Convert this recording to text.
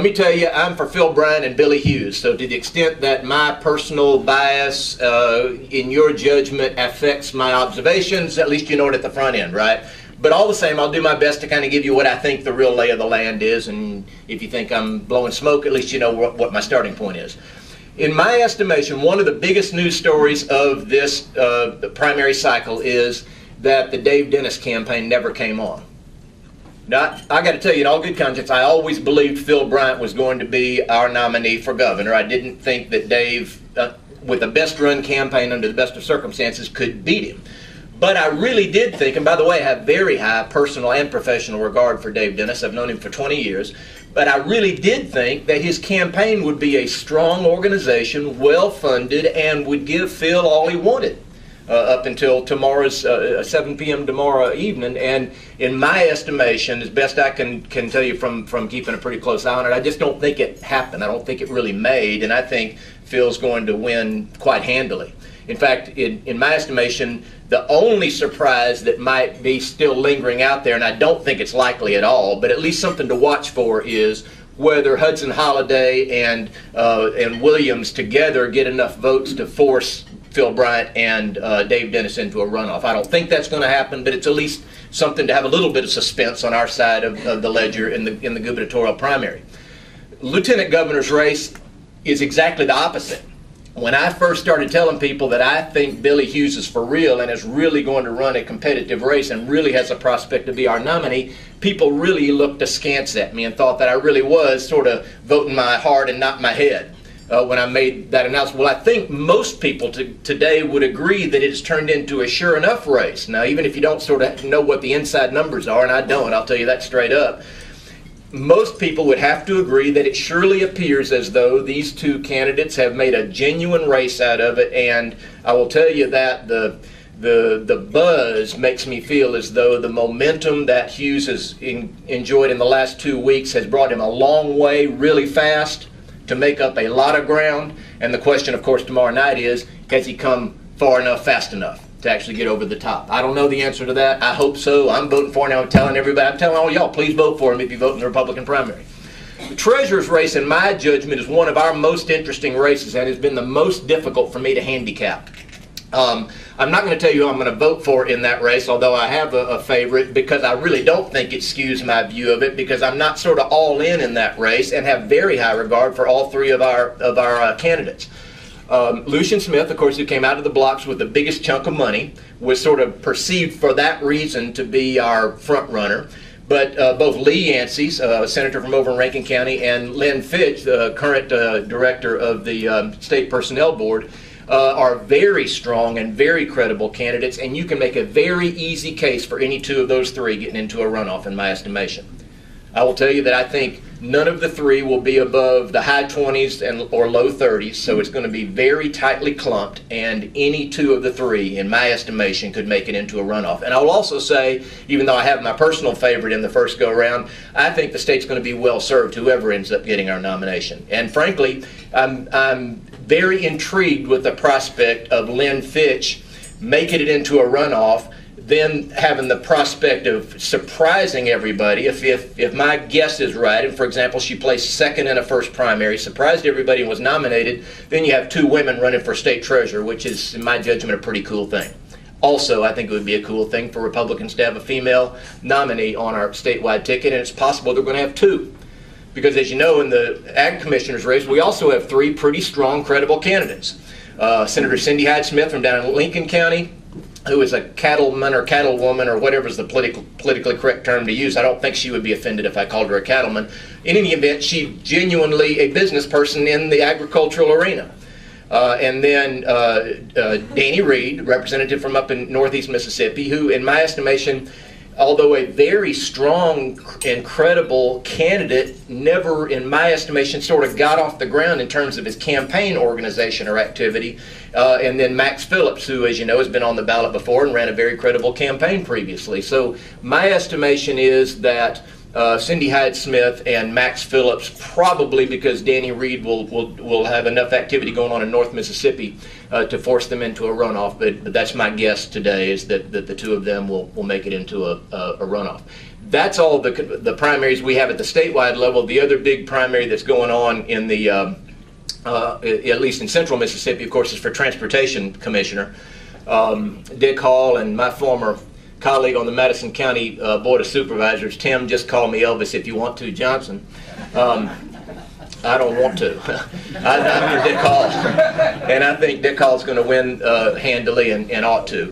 Let me tell you, I'm for Phil Bryant and Billy Hughes. So to the extent that my personal bias in your judgment affects my observations, at least you know it at the front end, right? But all the same, I'll do my best to kind of give you what I think the real lay of the land is. And if you think I'm blowing smoke, at least you know what my starting point is. In my estimation, one of the biggest news stories of this primary cycle is that the Dave Dennis campaign never came on. Now, I got to tell you, in all good conscience, I always believed Phil Bryant was going to be our nominee for governor. I didn't think that Dave, with the best run campaign under the best of circumstances, could beat him. But I really did think, and by the way, I have very high personal and professional regard for Dave Dennis. I've known him for 20 years. But I really did think that his campaign would be a strong organization, well-funded, and would give Phil all he wanted. Up until tomorrow's 7 p.m. tomorrow evening, and in my estimation, as best I can tell you from keeping a pretty close eye on it, I just don't think it happened. I don't think it really made, and I think Phil's going to win quite handily. In fact, in my estimation, the only surprise that might be still lingering out there, and I don't think it's likely at all, but at least something to watch for, is whether Hudson Holliday and Williams together get enough votes to force Phil Bryant and Dave Dennis into a runoff. I don't think that's going to happen, but it's at least something to have a little bit of suspense on our side of the ledger in the gubernatorial primary. Lieutenant governor's race is exactly the opposite. When I first started telling people that I think Billy Hughes is for real and is really going to run a competitive race and really has a prospect to be our nominee, people really looked askance at me and thought that I really was sort of voting my heart and not my head. When I made that announcement. Well, I think most people today would agree that it has turned into a sure enough race. Now, even if you don't sort of know what the inside numbers are, and I don't, I'll tell you that straight up, most people would have to agree that it surely appears as though these two candidates have made a genuine race out of it, and I will tell you that the buzz makes me feel as though the momentum that Hughes has enjoyed in the last 2 weeks has brought him a long way really fast to make up a lot of ground. And the question, of course, tomorrow night is, has he come far enough, fast enough to actually get over the top? I don't know the answer to that. I hope so. I'm voting for him now. I'm telling everybody, I'm telling all y'all, please vote for him if you vote in the Republican primary. The treasurer's race, in my judgment, is one of our most interesting races and has been the most difficult for me to handicap. I'm not going to tell you who I'm going to vote for in that race, although I have a favorite, because I really don't think it skews my view of it, because I'm not sort of all in that race and have very high regard for all three of our candidates. Lucian Smith, of course, who came out of the blocks with the biggest chunk of money, was sort of perceived for that reason to be our front runner. But both Lee Yancey's, senator from over in Rankin County, and Lynn Fitch, the current director of the State Personnel Board, are very strong and very credible candidates, and you can make a very easy case for any two of those three getting into a runoff, in my estimation. I will tell you that I think none of the three will be above the high 20s or low 30s, so it's going to be very tightly clumped, and any two of the three, in my estimation, could make it into a runoff. And I will also say, even though I have my personal favorite in the first go-around, I think the state's going to be well served, whoever ends up getting our nomination. And frankly, I'm very intrigued with the prospect of Lynn Fitch making it into a runoff, then having the prospect of surprising everybody. If my guess is right, and for example, she placed second in a first primary, surprised everybody and was nominated, then you have two women running for state treasurer, which is, in my judgment, a pretty cool thing. Also, I think it would be a cool thing for Republicans to have a female nominee on our statewide ticket, and it's possible they're going to have two. Because as you know, in the Ag Commissioner's race, we also have three pretty strong, credible candidates. Senator Cindy Hyde-Smith from down in Lincoln County, who is a cattleman or cattlewoman or whatever is the politically correct term to use. I don't think she would be offended if I called her a cattleman. In any event, she's genuinely a business person in the agricultural arena. And then Danny Reed, representative from up in northeast Mississippi, who, in my estimation, although a very strong and credible candidate, never, in my estimation, sort of got off the ground in terms of his campaign organization or activity. And then Max Phillips, who, as you know, has been on the ballot before and ran a very credible campaign previously. So my estimation is that Cindy Hyde-Smith and Max Phillips, probably because Danny Reed will have enough activity going on in North Mississippi to force them into a runoff. But that's my guess today, is that the two of them will make it into a runoff. That's all the primaries we have at the statewide level. The other big primary that's going on in the, at least in central Mississippi, of course, is for Transportation Commissioner. Dick Hall and my former colleague on the Madison County Board of Supervisors, Tim, just call me Elvis if you want to, Johnson. I don't want to. I'm for Dick Hall, and I think Dick Hall's going to win handily and ought to.